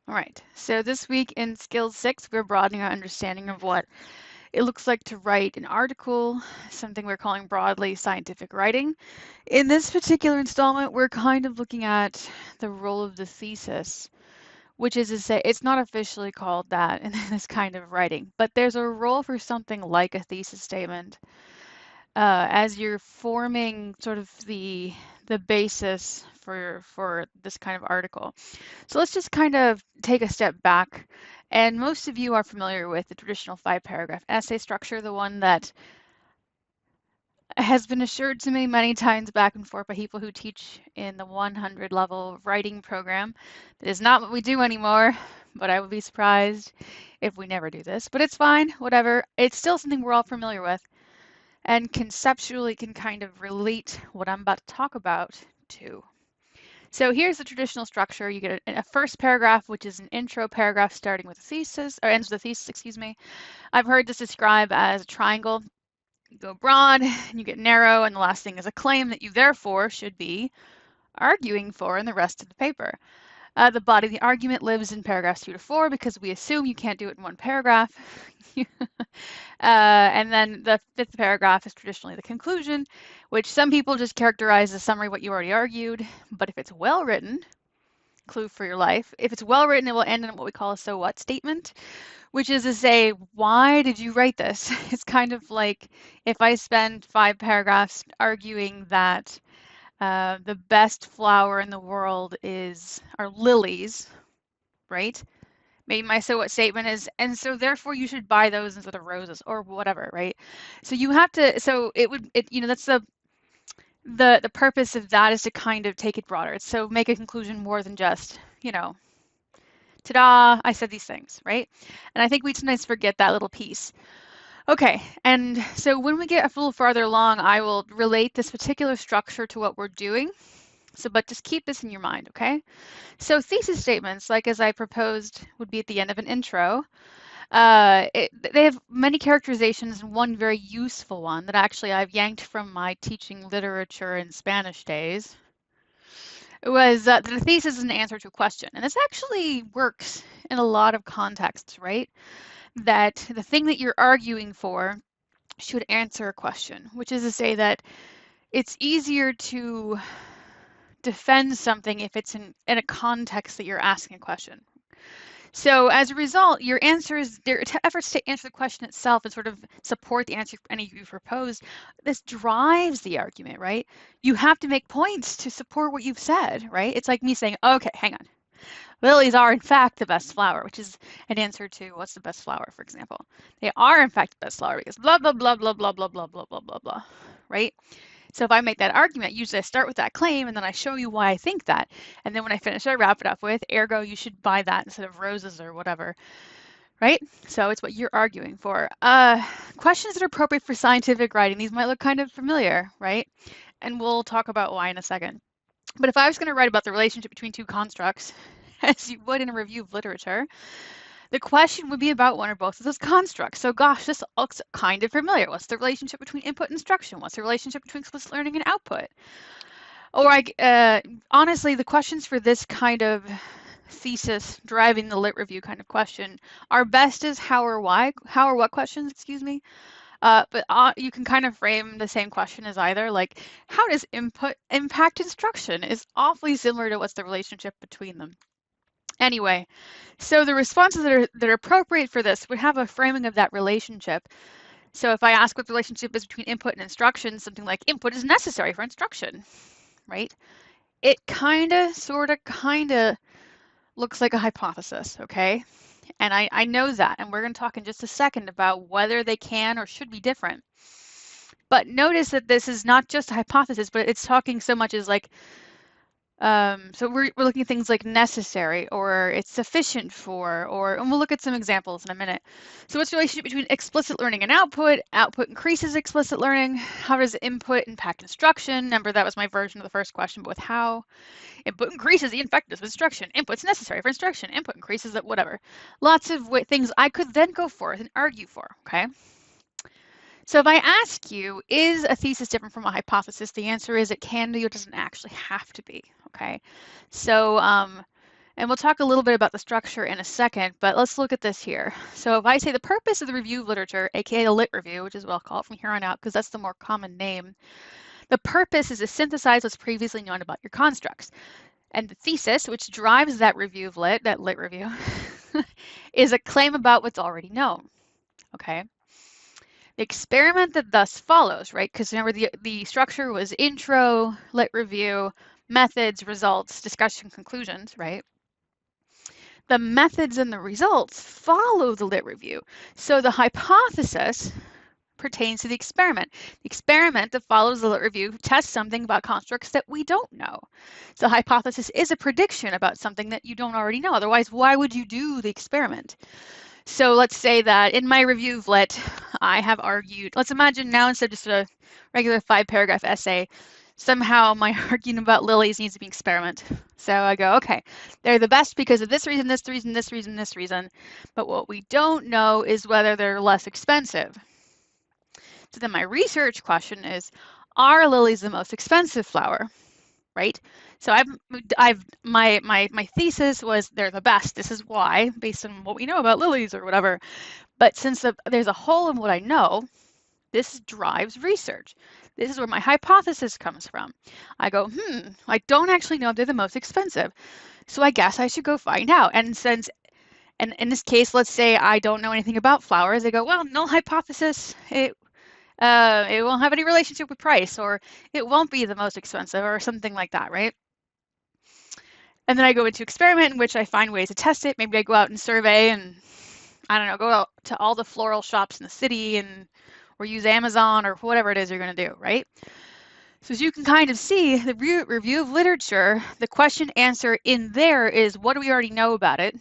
All right, so this week in Skills 6, we're broadening our understanding of what it looks like to write an article, something we're calling broadly scientific writing. In this particular installment, we're kind of looking at the role of the thesis, which is to say, it's not officially called that in this kind of writing, but there's a role for something like a thesis statement as you're forming sort of the basis for this kind of article. So let's just kind of take a step back. And most of you are familiar with the traditional 5-paragraph essay structure, the one that has been assured to me many times back and forth by people who teach in the 100 level writing program. That is not what we do anymore, but I would be surprised if we never do this. But it's fine, whatever. It's still something we're all familiar with and conceptually can kind of relate what I'm about to talk about to. So here's the traditional structure. You get a first paragraph, which is an intro paragraph starting with a thesis, or ends with a thesis, excuse me. I've heard this described as a triangle. You go broad, and you get narrow, and the last thing is a claim that you therefore should be arguing for in the rest of the paper. The body of the argument lives in paragraphs 2 to 4 because we assume you can't do it in one paragraph. And then the 5th paragraph is traditionally the conclusion, which some people just characterize as a summary of what you already argued. But if it's well written, clue for your life, if it's well written, it will end in what we call a so what statement, which is to say, why did you write this? It's kind of like if I spend 5 paragraphs arguing that the best flower in the world are lilies, right? Maybe my so what statement is, and so therefore you should buy those instead of roses or whatever, right? So you have to, so that's the purpose of that is to kind of take it broader. So make a conclusion more than just, ta-da, I said these things, right? And I think we sometimes forget that little piece. Okay, and so when we get a little farther along, I will relate this particular structure to what we're doing. So, but just keep this in your mind, okay? So thesis statements, like as I proposed, would be at the end of an intro. They have many characterizations, and one very useful one that actually I've yanked from my teaching literature in Spanish days. It was that the thesis is an answer to a question. And this actually works in a lot of contexts, right? That the thing that you're arguing for should answer a question, which is to say that it's easier to defend something if it's in a context that you're asking a question. So as a result, your answers, their efforts to answer the question itself and sort of support the answer any you proposed, this drives the argument, right? You have to make points to support what you've said, right? It's like me saying, okay, hang on. Lilies are in fact the best flower, which is an answer to what's the best flower, for example. They are in fact the best flower because blah, blah, blah, blah, blah, blah, blah, blah, blah, blah, blah, right? So if I make that argument, usually I start with that claim and then I show you why I think that. And then when I finish, I wrap it up with, ergo, you should buy that instead of roses or whatever, right? So it's what you're arguing for. Questions that are appropriate for scientific writing, these might look kind of familiar, right? And we'll talk about why in a second. But if I was going to write about the relationship between two constructs, as you would in a review of literature, the question would be about one or both of those constructs. So gosh, this looks kind of familiar. What's the relationship between input and instruction? What's the relationship between explicit learning and output? Or honestly, the questions for this kind of thesis, driving the lit review kind of question, are best as how or what questions, excuse me. But you can kind of frame the same question as either, like, how does input impact instruction? Is awfully similar to what's the relationship between them. Anyway, so the responses that are appropriate for this would have a framing of that relationship. So if I ask what the relationship is between input and instruction, something like input is necessary for instruction, right? It kind of looks like a hypothesis, okay? And I know that, and we're going to talk in just a second about whether they can or should be different. But notice that this is not just a hypothesis, but it's talking so much as like, so we're looking at things like necessary or it's sufficient for, and we'll look at some examples in a minute. So what's the relationship between explicit learning and output? Output increases explicit learning. How does input impact instruction? Remember, that was my version of the first question, but with how. Input increases the effectiveness of instruction. Input's necessary for instruction. Input increases it, whatever. Lots of things I could then go for and argue for, okay? So if I ask you, is a thesis different from a hypothesis? The answer is it can be, it doesn't actually have to be, okay? So And we'll talk a little bit about the structure in a second, but let's look at this here. So if I say the purpose of the review of literature, aka a lit review, which is what I'll call it from here on out because that's the more common name, the purpose is to synthesize what's previously known about your constructs. And the thesis, which drives that review of lit, that lit review, is a claim about what's already known, okay? The experiment that thus follows, right? Because remember the structure was intro, lit review, methods, results, discussion, conclusions, right? The methods and the results follow the lit review. So the hypothesis pertains to the experiment. The experiment that follows the lit review tests something about constructs that we don't know. So the hypothesis is a prediction about something that you don't already know. Otherwise, why would you do the experiment? So let's say that in my review of lit, I have argued, let's imagine now instead of just a regular 5-paragraph essay, somehow my argument about lilies needs to be an experiment. So I go, okay, they're the best because of this reason, this reason, this reason, this reason. But what we don't know is whether they're less expensive. So then my research question is, are lilies the most expensive flower? Right? So my thesis was they're the best. This is why, based on what we know about lilies or whatever. But since there's a hole in what I know, this drives research. This is where my hypothesis comes from. I go, I don't actually know if they're the most expensive. So I guess I should go find out. And in this case, let's say I don't know anything about flowers. I go, well, null hypothesis. It won't have any relationship with price, or it won't be the most expensive, or something like that, right? And then I go into experiment in which I find ways to test it. Maybe I go out and survey and, I don't know, go out to all the floral shops in the city or use Amazon or whatever it is you're going to do, right? So as you can kind of see, the review of literature, the question answer in there is what do we already know about it,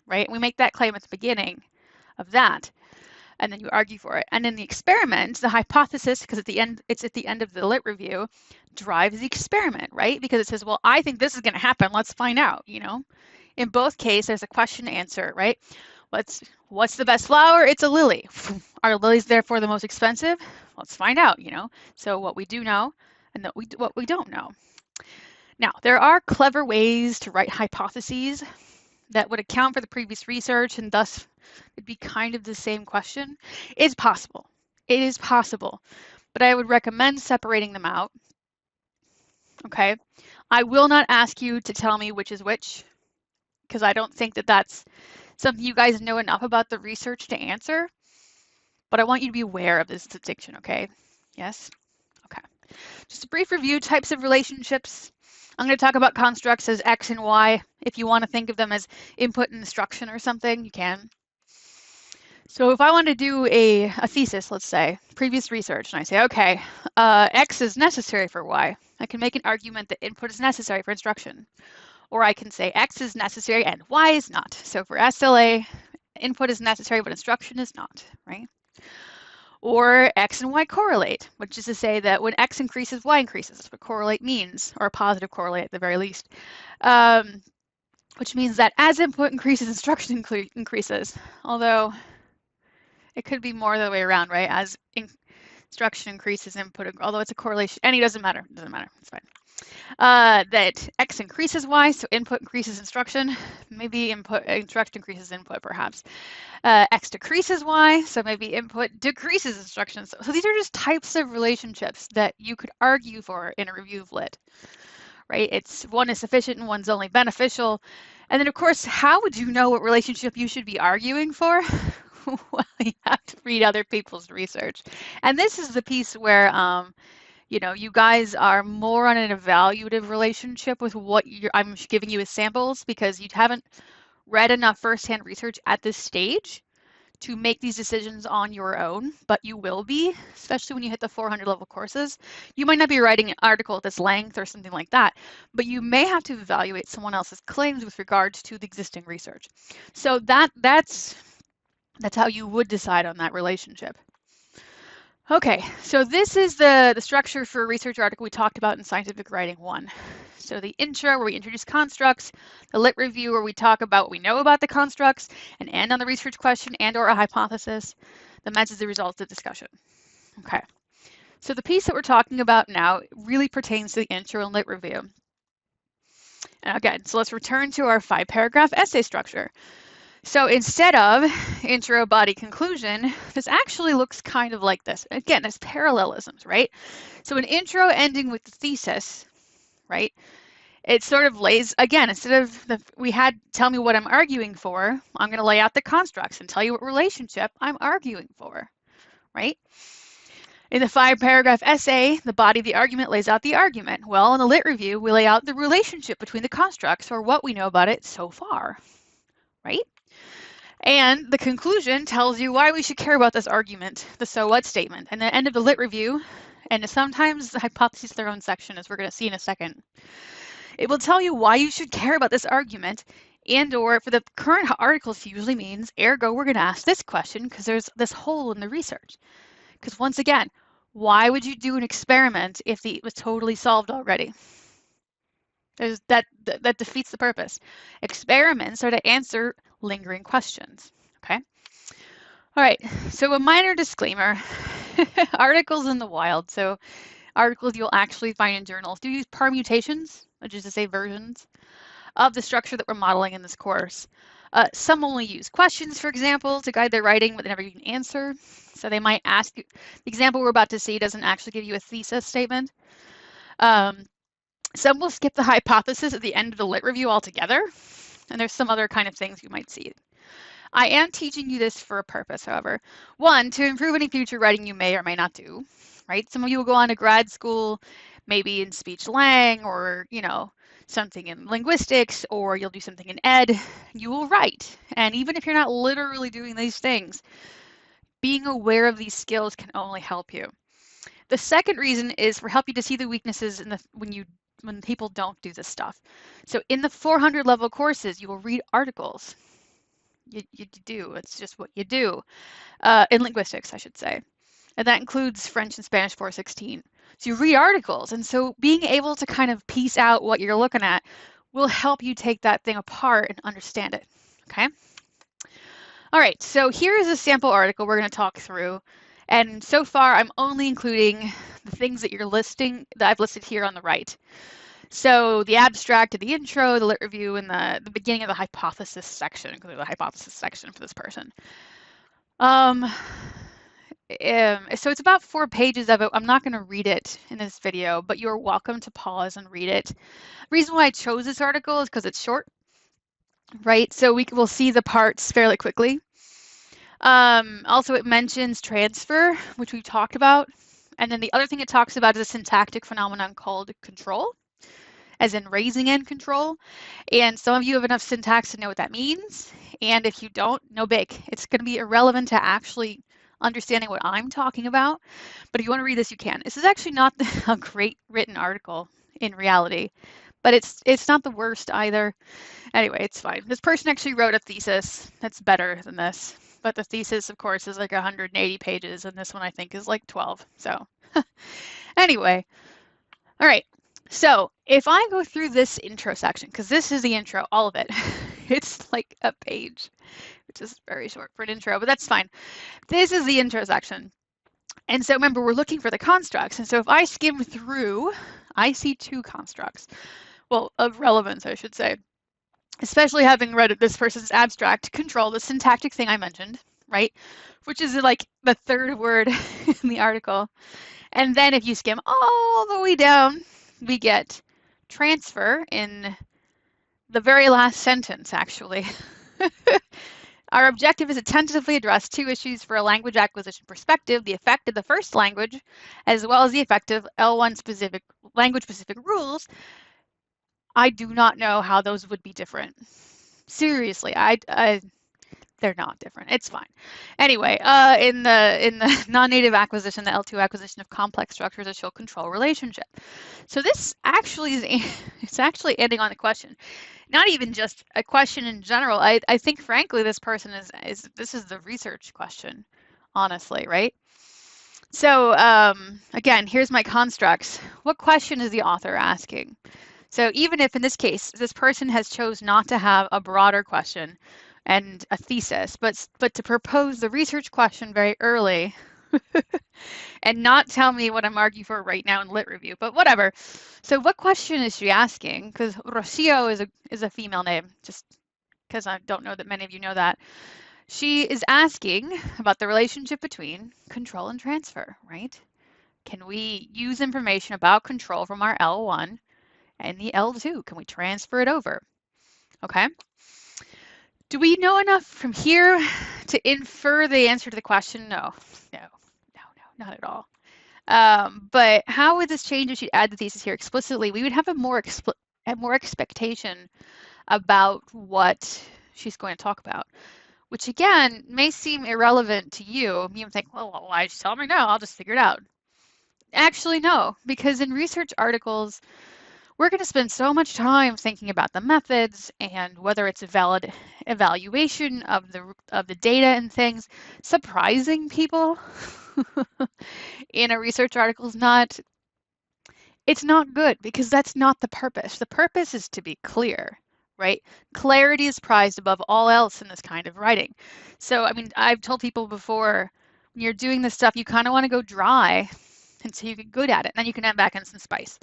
right? We make that claim at the beginning of that. And then you argue for it. And in the experiment, the hypothesis, because it's at the end of the lit review, drives the experiment, right? Because it says, well, I think this is going to happen. Let's find out, you know? In both cases, there's a question answer, right? What's the best flower? It's a lily. Are lilies therefore the most expensive? Let's find out, you know? So what we do know and what we don't know. Now, there are clever ways to write hypotheses that would account for the previous research and thus it'd be kind of the same question. It's possible. It is possible. But I would recommend separating them out. Okay. I will not ask you to tell me which is which because I don't think that that's something you guys know enough about the research to answer. But I want you to be aware of this distinction, okay? Yes? Okay. Just a brief review, types of relationships. I'm going to talk about constructs as X and Y. If you want to think of them as input and instruction or something, you can. So if I want to do a thesis, let's say, previous research, and I say, okay, X is necessary for Y, I can make an argument that input is necessary for instruction. Or I can say X is necessary and Y is not. So for SLA, input is necessary, but instruction is not, right? Or X and Y correlate, which is to say that when X increases, Y increases. That's what correlate means, or a positive correlate at the very least. Which means that as input increases, instruction increases. Although it could be more the way around, right? As instruction increases, input, although it's a correlation, and it doesn't matter, it's fine. That X increases Y, so input increases instruction, maybe instruction increases input perhaps. X decreases Y, so maybe input decreases instruction. So these are just types of relationships that you could argue for in a review of lit, right? It's one is sufficient and one's only beneficial. And then of course, how would you know what relationship you should be arguing for? Well, you have to read other people's research. And this is the piece where you know, you guys are more on an evaluative relationship with what I'm giving you as samples because you haven't read enough firsthand research at this stage to make these decisions on your own, but you will be, especially when you hit the 400 level courses. You might not be writing an article at this length or something like that, but you may have to evaluate someone else's claims with regards to the existing research. So that's how you would decide on that relationship. Okay, so this is the structure for a research article we talked about in Scientific Writing 1. So the intro where we introduce constructs, the lit review where we talk about what we know about the constructs and end on the research question and or a hypothesis, the methods, the results, the discussion. Okay, so the piece that we're talking about now really pertains to the intro and lit review. And again, so let's return to our 5-paragraph essay structure. So instead of intro, body, conclusion, this actually looks kind of like this. Again, there's parallelisms, right? So an intro ending with the thesis, right? It sort of lays, again, instead of we had tell me what I'm arguing for, I'm going to lay out the constructs and tell you what relationship I'm arguing for, right? In the 5-paragraph essay, the body of the argument lays out the argument. Well, in the lit review, we lay out the relationship between the constructs, or what we know about it so far, right? And the conclusion tells you why we should care about this argument, the so what statement. And the end of the lit review, and sometimes the hypotheses their own section, as we're going to see in a second, it will tell you why you should care about this argument, and or for the current articles usually means, ergo, we're going to ask this question because there's this hole in the research. Because once again, why would you do an experiment if it was totally solved already? That defeats the purpose. Experiments are to answer lingering questions, okay? All right, so a minor disclaimer. Articles in the wild, so articles you'll actually find in journals, do use permutations, which is to say versions, of the structure that we're modeling in this course. Some only use questions, for example, to guide their writing, but they never give an answer. So they might ask you, the example we're about to see doesn't actually give you a thesis statement. Some will skip the hypothesis at the end of the lit review altogether, and there's some other kind of things you might see. I am teaching you this for a purpose, however. One, to improve any future writing you may or may not do, right? Some of you will go on to grad school, maybe in speech lang, or, you know, something in linguistics, or you'll do something in ed. You will write. And even if you're not literally doing these things, being aware of these skills can only help you. The second reason is for help you to see the weaknesses in when people don't do this stuff. So in the 400 level courses, you will read articles. You do. It's just what you do. In linguistics, I should say. And that includes French and Spanish 416. So you read articles. And so being able to kind of piece out what you're looking at will help you take that thing apart and understand it. Okay? All right, so here is a sample article we're going to talk through. And so far, I'm only including the things that I've listed here on the right. So the abstract of the intro, the lit review, and the beginning of the hypothesis section, because there's a hypothesis section for this person. So it's about 4 pages of it. I'm not going to read it in this video, but you're welcome to pause and read it. The reason why I chose this article is because it's short, right? So we'll see the parts fairly quickly. Also, it mentions transfer, which we've talked about. And then the other thing it talks about is a syntactic phenomenon called control, as in raising end control. And some of you have enough syntax to know what that means. And if you don't, no big. It's going to be irrelevant to actually understanding what I'm talking about. But if you want to read this, you can. This is actually not a great written article in reality, but it's not the worst either. Anyway, it's fine. This person actually wrote a thesis that's better than this. But the thesis, of course, is like 180 pages, and this one I think is like 12. So anyway, all right. So if I go through this intro section, because this is the intro, all of it, it's like a page, which is very short for an intro, but that's fine. This is the intro section. And so remember, we're looking for the constructs. And so if I skim through, I see 2 constructs, well, of relevance, I should say. Especially having read this person's abstract, control, the syntactic thing I mentioned, right? Which is like the 3rd word in the article. And then if you skim all the way down, we get transfer in the very last sentence, actually. Our objective is to tentatively address 2 issues for a language acquisition perspective, the effect of the first language, as well as the effect of L1 specific language-specific rules. I do not know how those would be different. Seriously, they're not different. It's fine. Anyway, in the non-native acquisition, the L2 acquisition of complex structures that show control relationship. So this actually it's actually ending on the question. Not even just a question in general. I think frankly this person this is the research question, honestly, right? So again, here's my constructs. What question is the author asking? So even if in this case, this person has chose not to have a broader question and a thesis, but to propose the research question very early, and not tell me what I'm arguing for right now in lit review, but whatever. So what question is she asking? Because Rocio is a female name, just because I don't know that many of you know that. She is asking about the relationship between control and transfer, right? Can we use information about control from our L1 and the L2? Can we transfer it over? Okay. Do we know enough from here to infer the answer to the question? No, no, no, no, not at all. But how would this change if she add the thesis here explicitly? We would have a more expectation about what she's going to talk about, which again may seem irrelevant to you. You think, well, why did she tell me now? I'll just figure it out. Actually, no, because in research articles, we're going to spend so much time thinking about the methods and whether it's a valid evaluation of the data and things. Surprising people in a research article is not, it's not good because that's not the purpose. The purpose is to be clear, right? Clarity is prized above all else in this kind of writing. So, I mean, I've told people before, when you're doing this stuff, you kind of want to go dry until you get good at it. Then you can add back in some spice.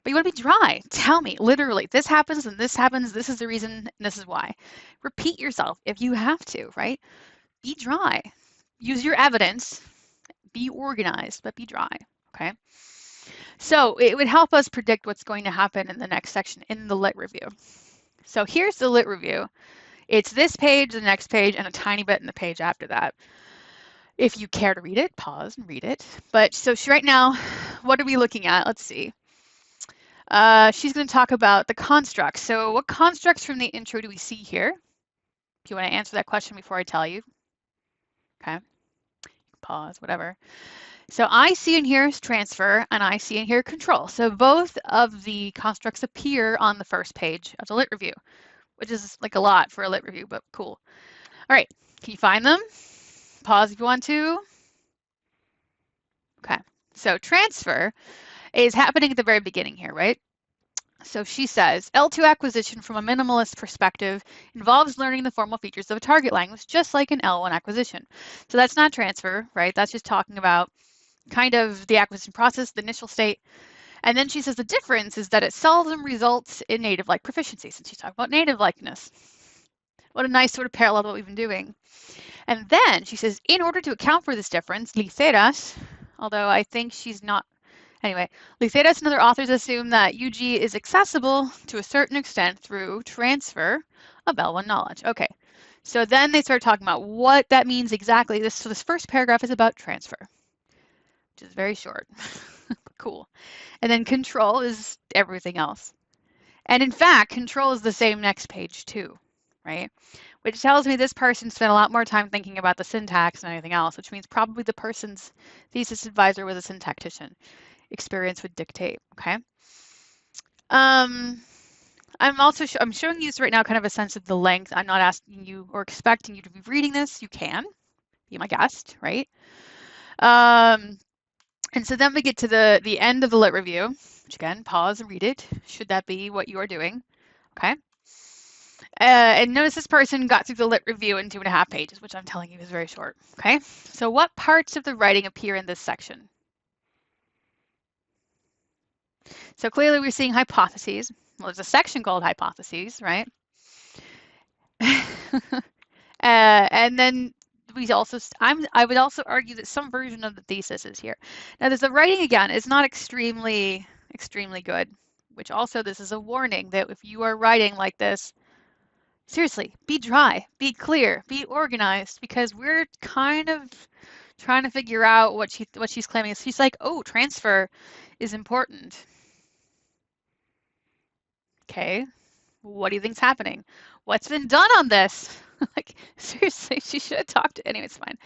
But you want to be dry. Tell me, literally, this happens and this happens. This is the reason, and this is why. Repeat yourself if you have to, right? Be dry. Use your evidence. Be organized, but be dry, okay? So it would help us predict what's going to happen in the next section in the lit review. So here's the lit review. It's this page, the next page, and a tiny bit in the page after that. If you care to read it, pause and read it. But so right now, what are we looking at? Let's see. She's going to talk about the constructs. So what constructs from the intro do we see here? If you want to answer that question before I tell you. Okay. Pause, whatever. So I see in here is transfer, and I see in here control. So both of the constructs appear on the first page of the lit review, which is like a lot for a lit review, but cool. All right, can you find them? Pause if you want to. Okay, so transfer is happening at the very beginning here, right? So she says, L2 acquisition from a minimalist perspective involves learning the formal features of a target language, just like an L1 acquisition. So that's not transfer, right? That's just talking about kind of the acquisition process, the initial state. And then she says the difference is that it seldom results in native-like proficiency, since she's talking about native-likeness. What a nice sort of parallel to what we've been doing. And then she says, in order to account for this difference, Liceras, although I think she's not, anyway, Liceras and other authors assume that UG is accessible to a certain extent through transfer of L1 knowledge. Okay, so then they start talking about what that means exactly. So this first paragraph is about transfer, which is very short. Cool. And then control is everything else. And in fact, control is the same next page too, right? Which tells me this person spent a lot more time thinking about the syntax than anything else, which means probably the person's thesis advisor was a syntactician. Experience would dictate, okay? I'm showing you right now kind of a sense of the length. I'm not asking you or expecting you to be reading this. You can be my guest, right? And so then we get to the end of the lit review, which again, pause and read it, should that be what you are doing, okay? And notice this person got through the lit review in 2.5 pages, which I'm telling you is very short, okay? So what parts of the writing appear in this section? So clearly we're seeing hypotheses. Well, there's a section called hypotheses, right? And then we also, I would also argue that some version of the thesis is here. Now there's the writing again, it's not extremely good, which also this is a warning that if you are writing like this, seriously, be dry, be clear, be organized, because we're kind of trying to figure out what she's claiming. She's like, oh, transfer is important. Okay, what do you think's happening? What's been done on this? Like, seriously, she should have talked to, anyway, it's fine.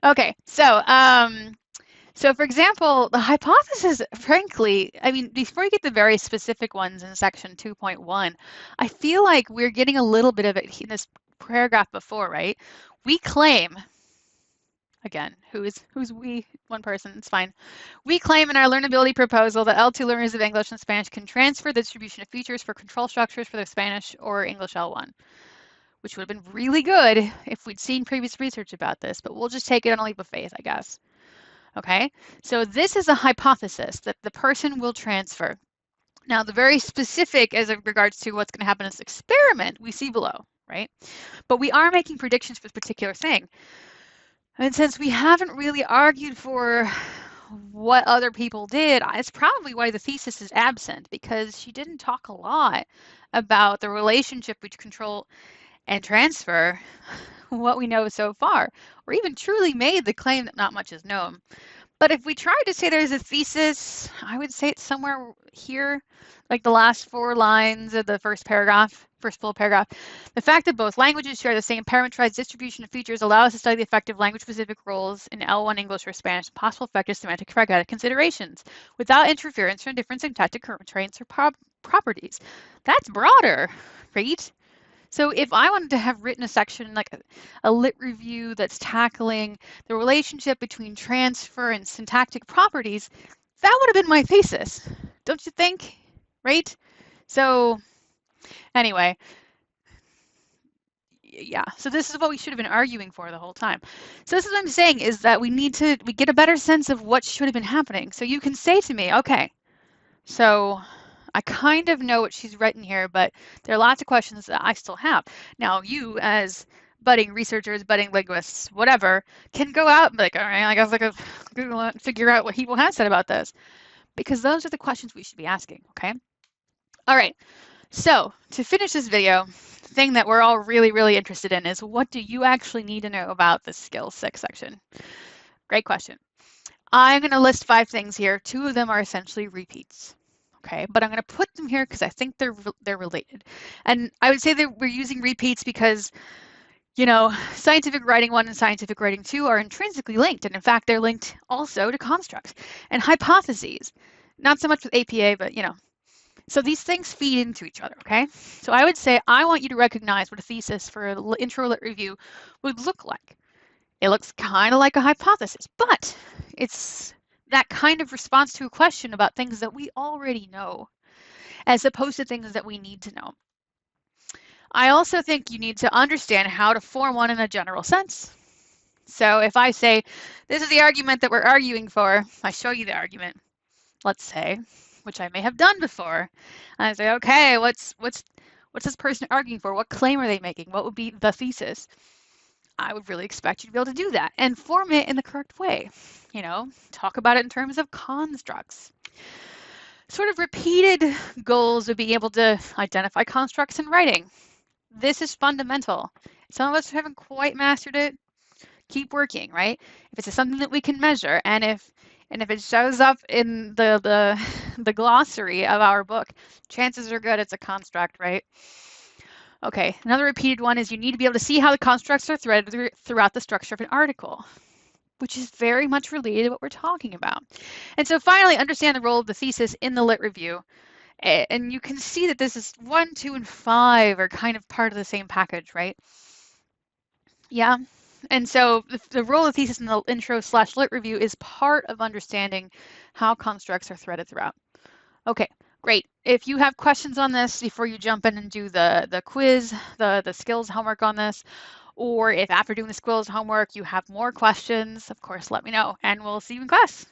Okay, so for example, the hypothesis, frankly, I mean, before you get the very specific ones in section 2.1, I feel like we're getting a little bit of it in this paragraph before, right? We claim, again, who's we? One person, it's fine. We claim in our learnability proposal that L2 learners of English and Spanish can transfer the distribution of features for control structures for their Spanish or English L1, which would have been really good if we'd seen previous research about this, but we'll just take it on a leap of faith, I guess. Okay, so this is a hypothesis that the person will transfer. Now, the very specific as it regards to what's going to happen in this experiment, we see below, right? But we are making predictions for this particular thing. And since we haven't really argued for what other people did, it's probably why the thesis is absent, because she didn't talk a lot about the relationship between control and transfer, what we know so far, or even truly made the claim that not much is known. But if we try to say there's a thesis, I would say it's somewhere here, like the last 4 lines of the first paragraph, first full paragraph. The fact that both languages share the same parameterized distribution of features allows us to study the effect of language-specific roles in L1 English or Spanish and possible effect of semantic pragmatic considerations without interference from different syntactic traits or properties. That's broader, right? So if I wanted to have written a section like a lit review that's tackling the relationship between transfer and syntactic properties, that would have been my thesis, don't you think? Right? So anyway, yeah, so this is what we should have been arguing for the whole time. So this is what I'm saying, is that we get a better sense of what should have been happening. So you can say to me, okay, so I kind of know what she's written here, but there are lots of questions that I still have. Now, you as budding researchers, budding linguists, whatever, can go out and be like, all right, I guess I could Google it and figure out what people have said about this, because those are the questions we should be asking, okay? All right, so to finish this video, the thing that we're all really, really interested in is, what do you actually need to know about the Skills 6 section? Great question. I'm going to list 5 things here. 2 of them are essentially repeats. Okay, but I'm going to put them here because I think they're related. And I would say that we're using repeats because, you know, scientific writing 1 and scientific writing 2 are intrinsically linked. And in fact, they're linked also to constructs and hypotheses. Not so much with APA, but, you know. So these things feed into each other, okay? So I would say I want you to recognize what a thesis for an intro lit review would look like. It looks kind of like a hypothesis, but it's that kind of response to a question about things that we already know, as opposed to things that we need to know. I also think you need to understand how to form one in a general sense. So if I say, this is the argument that we're arguing for, I show you the argument, let's say, which I may have done before. And I say, okay, what's this person arguing for? What claim are they making? What would be the thesis? I would really expect you to be able to do that and form it in the correct way. You know, talk about it in terms of constructs. Sort of repeated goals would be able to identify constructs in writing. This is fundamental. Some of us haven't quite mastered it. Keep working, right? If it's something that we can measure, and if it shows up in the glossary of our book, chances are good it's a construct, right? Okay, another repeated one is you need to be able to see how the constructs are threaded throughout the structure of an article, which is very much related to what we're talking about. And so finally, understand the role of the thesis in the lit review. And you can see that this is 1, 2, and 5 are kind of part of the same package, right? Yeah. And so the role of the thesis in the intro/lit review is part of understanding how constructs are threaded throughout. Okay, great. If you have questions on this before you jump in and do the quiz, the skills homework on this, or if after doing the skills homework you have more questions, of course, let me know and we'll see you in class.